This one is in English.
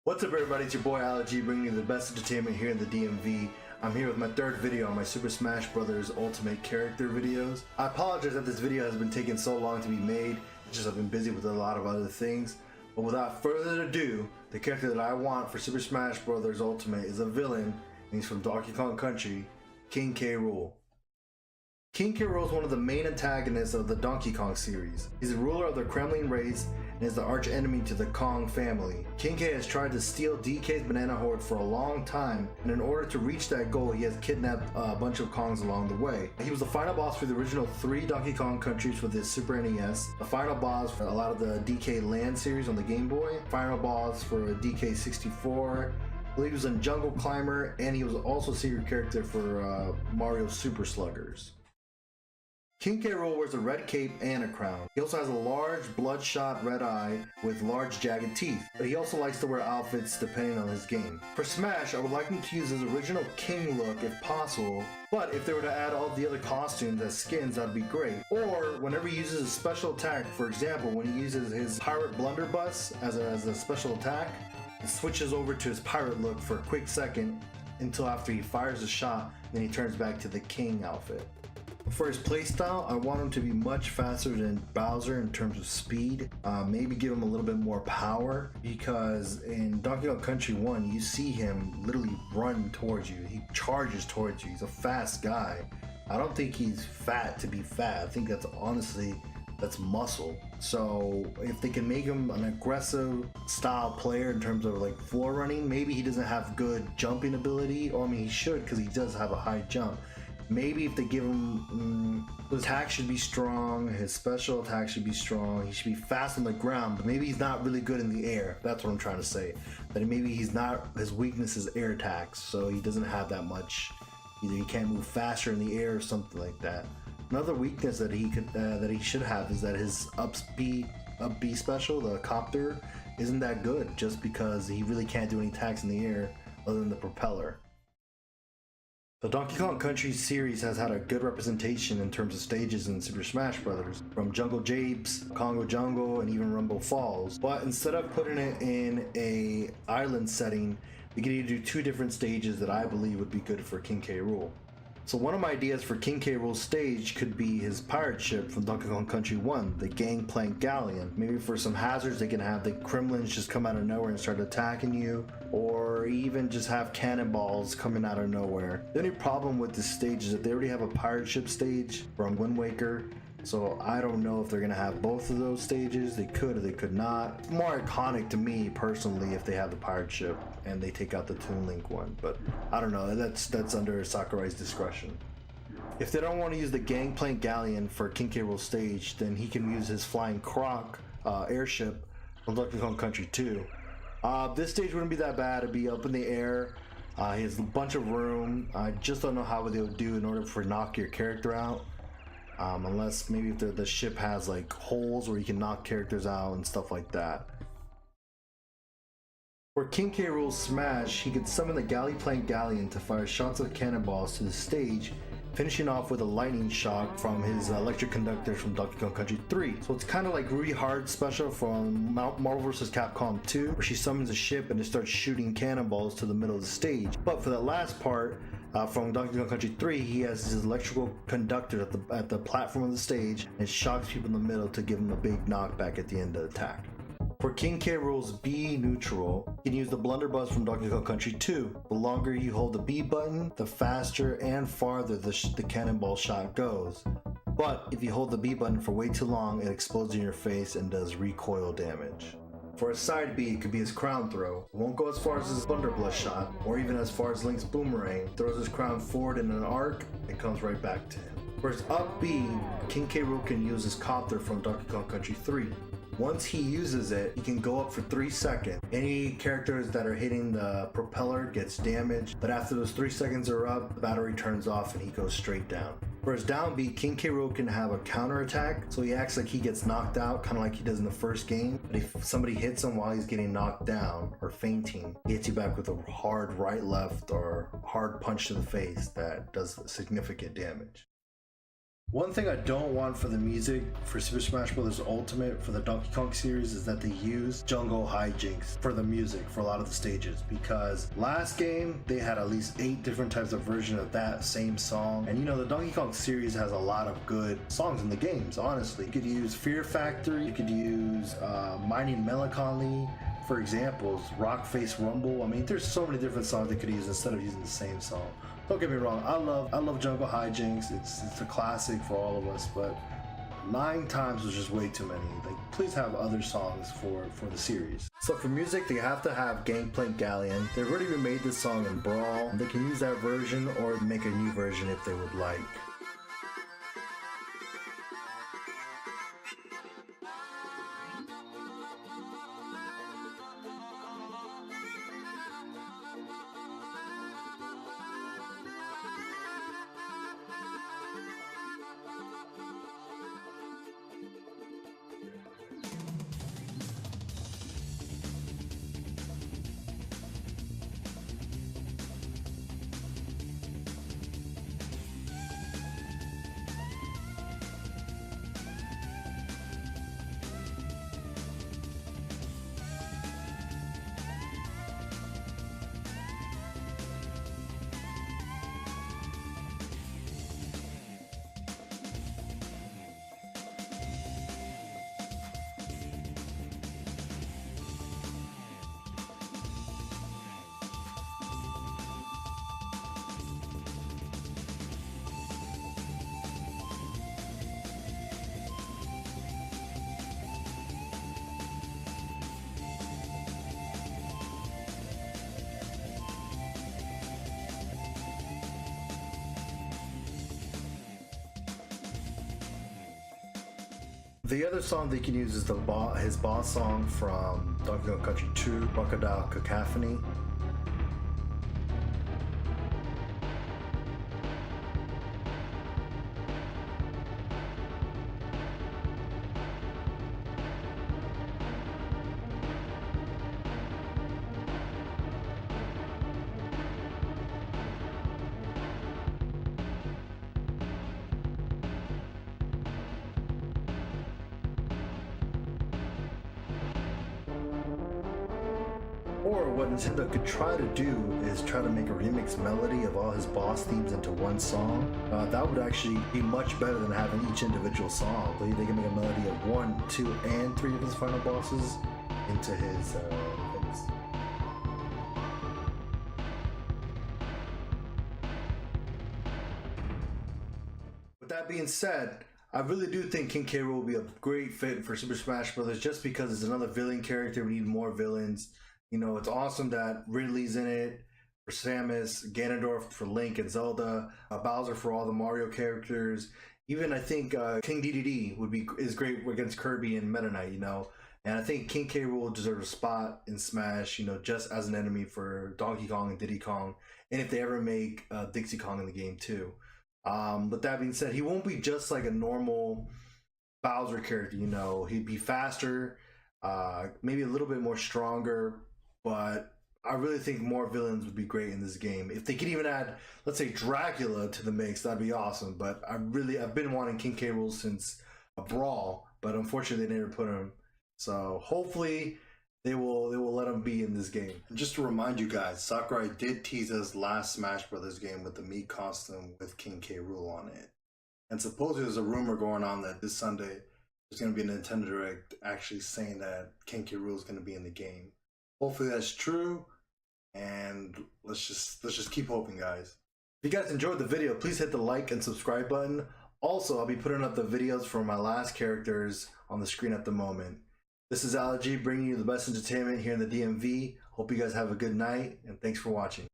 What's up everybody, it's your boy Allergy bringing you the best entertainment here in the DMV. I'm here with my third video on my Super Smash Bros. Ultimate character videos. I apologize that this video has been taking so long to be made. It's just I've been busy with a lot of other things. But without further ado, the character that I want for Super Smash Bros. Ultimate is a villain, and he's from Donkey Kong Country, King K. Rool. King K. Rool is one of the main antagonists of the Donkey Kong series. He's the ruler of the Kremlin race and is the arch enemy to the Kong family. King K has tried to steal DK's banana horde for a long time, and in order to reach that goal, he has kidnapped a bunch of Kongs along the way. He was the final boss for the original 3 Donkey Kong countries with his Super NES, the final boss for a lot of the DK Land series on the Game Boy, final boss for DK 64, I believe he was in Jungle Climber, and he was also a secret character for Mario Super Sluggers. King K. Rool wears a red cape and a crown. He also has a large bloodshot red eye with large jagged teeth, but he also likes to wear outfits depending on his game. For Smash, I would like him to use his original King look if possible, but if they were to add all the other costumes as skins, that'd be great. Or whenever he uses a special attack, for example, when he uses his Pirate Blunderbuss as a special attack, it switches over to his pirate look for a quick second until after he fires a shot, then he turns back to the King outfit. For his playstyle, I want him to be much faster than Bowser in terms of speed. Maybe give him a little bit more power, because in Donkey Kong Country 1, you see him literally run towards you. He charges towards you. He's a fast guy. I don't think he's fat to be fat. I think that's muscle. So if they can make him an aggressive style player in terms of like floor running, maybe he doesn't have good jumping ability, or I mean he should, because he does have a high jump. Maybe if they give his attack should be strong, his special attack should be strong, he should be fast on the ground, but maybe he's not really good in the air. That's what I'm trying to say. That maybe his weakness is air attacks, so he doesn't have that much. Either he can't move faster in the air or something like that. Another weakness that he should have is that his up B special, the copter, isn't that good, just because he really can't do any attacks in the air other than the propeller. The Donkey Kong Country series has had a good representation in terms of stages in Super Smash Bros. From Jungle Japes, Congo Jungle, and even Rumble Falls. But instead of putting it in a island setting, we can either do 2 different stages that I believe would be good for King K. Rool. So one of my ideas for King K. Rool's stage could be his pirate ship from Donkey Kong Country 1, the Gangplank Galleon. Maybe for some hazards they can have the Kremlins just come out of nowhere and start attacking you, or even just have cannonballs coming out of nowhere. The only problem with this stage is that they already have a pirate ship stage from Wind Waker, so I don't know if they're gonna have both of those stages. They could or they could not. It's more iconic to me personally if they have the pirate ship and they take out the Toon Link one, but I don't know, that's under Sakurai's discretion. If they don't want to use the Gangplank Galleon for King K. Rool's stage, then he can use his Flying Croc airship from Donkey Kong Country 2. This stage wouldn't be that bad. It'd be up in the air. He has a bunch of room. I just don't know how they would do in order for knock your character out. Unless maybe if the ship has like holes where you can knock characters out and stuff like that. For King K. Rool's Smash, he could summon the Gangplank Galleon to fire shots of cannonballs to the stage, finishing off with a lightning shock from his electric conductors from Donkey Kong Country 3. So it's kind of like Ruby Hard's special from Marvel vs. Capcom 2, where she summons a ship and it starts shooting cannonballs to the middle of the stage. But for that last part, from Donkey Kong Country 3, he has his electrical conductor at the platform of the stage and shocks people in the middle to give him a big knockback at the end of the attack. For King K. Rool's B neutral, you can use the blunderbuss from Donkey Kong Country 2. The longer you hold the B button, the faster and farther the cannonball shot goes. But if you hold the B button for way too long, it explodes in your face and does recoil damage. For a side B, it could be his crown throw. It won't go as far as his blunderbuss shot, or even as far as Link's boomerang. Throws his crown forward in an arc, and comes right back to him. For his up B, King K. Rool can use his copter from Donkey Kong Country 3. Once he uses it, he can go up for 3 seconds. Any characters that are hitting the propeller gets damaged, but after those 3 seconds are up, the battery turns off and he goes straight down. For his down B, King K. Rool can have a counter attack, so he acts like he gets knocked out, kind of like he does in the first game. But if somebody hits him while he's getting knocked down or fainting, he hits you back with a hard right, left, or hard punch to the face that does significant damage. One thing I don't want for the music for Super Smash Bros. Ultimate for the Donkey Kong series is that they use jungle hijinks for the music for a lot of the stages, because last game they had at least 8 different types of versions of that same song. And you know, the Donkey Kong series has a lot of good songs in the games, honestly. You could use Fear Factory, you could use Mining Melancholy for examples, Rock Face Rumble. I mean, there's so many different songs they could use instead of using the same song. Don't get me wrong, I love Jungle Hijinks. It's a classic for all of us, but 9 times was just way too many. Like, please have other songs for the series. So for music, they have to have Gangplank Galleon. They've already remade this song in Brawl. They can use that version or make a new version if they would like. The other song they can use is his boss song from Donkey Kong Country 2, Crocodile Cacophony. Or what Nintendo could try to do is try to make a remix melody of all his boss themes into one song. That would actually be much better than having each individual song. They can make a melody of 1, 2, and 3 of his final bosses into his mix. With that being said, I really do think King K. Rool will be a great fit for Super Smash Bros. Just because it's another villain character. We need more villains. You know, it's awesome that Ridley's in it for Samus, Ganondorf for Link and Zelda, Bowser for all the Mario characters. Even I think King Dedede is great against Kirby and Meta Knight, you know. And I think King K. Rool deserves a spot in Smash, you know, just as an enemy for Donkey Kong and Diddy Kong. And if they ever make Dixie Kong in the game too. But that being said, he won't be just like a normal Bowser character, you know. He'd be faster, maybe a little bit more stronger, but I really think more villains would be great in this game. If they could even add, let's say, Dracula to the mix, that'd be awesome. But I've been wanting King K. Rool since a Brawl, but unfortunately they never put him. So hopefully they will let him be in this game. And just to remind you guys, Sakurai did tease us last Smash Brothers game with the Mii costume with King K. Rool on it. And supposedly there's a rumor going on that this Sunday there's going to be a Nintendo Direct actually saying that King K. Rool is going to be in the game. Hopefully that's true, and let's just keep hoping, guys. If you guys enjoyed the video, please hit the like and subscribe button. Also, I'll be putting up the videos for my last characters on the screen at the moment. This is Allergy bringing you the best entertainment here in the DMV. Hope you guys have a good night, and thanks for watching.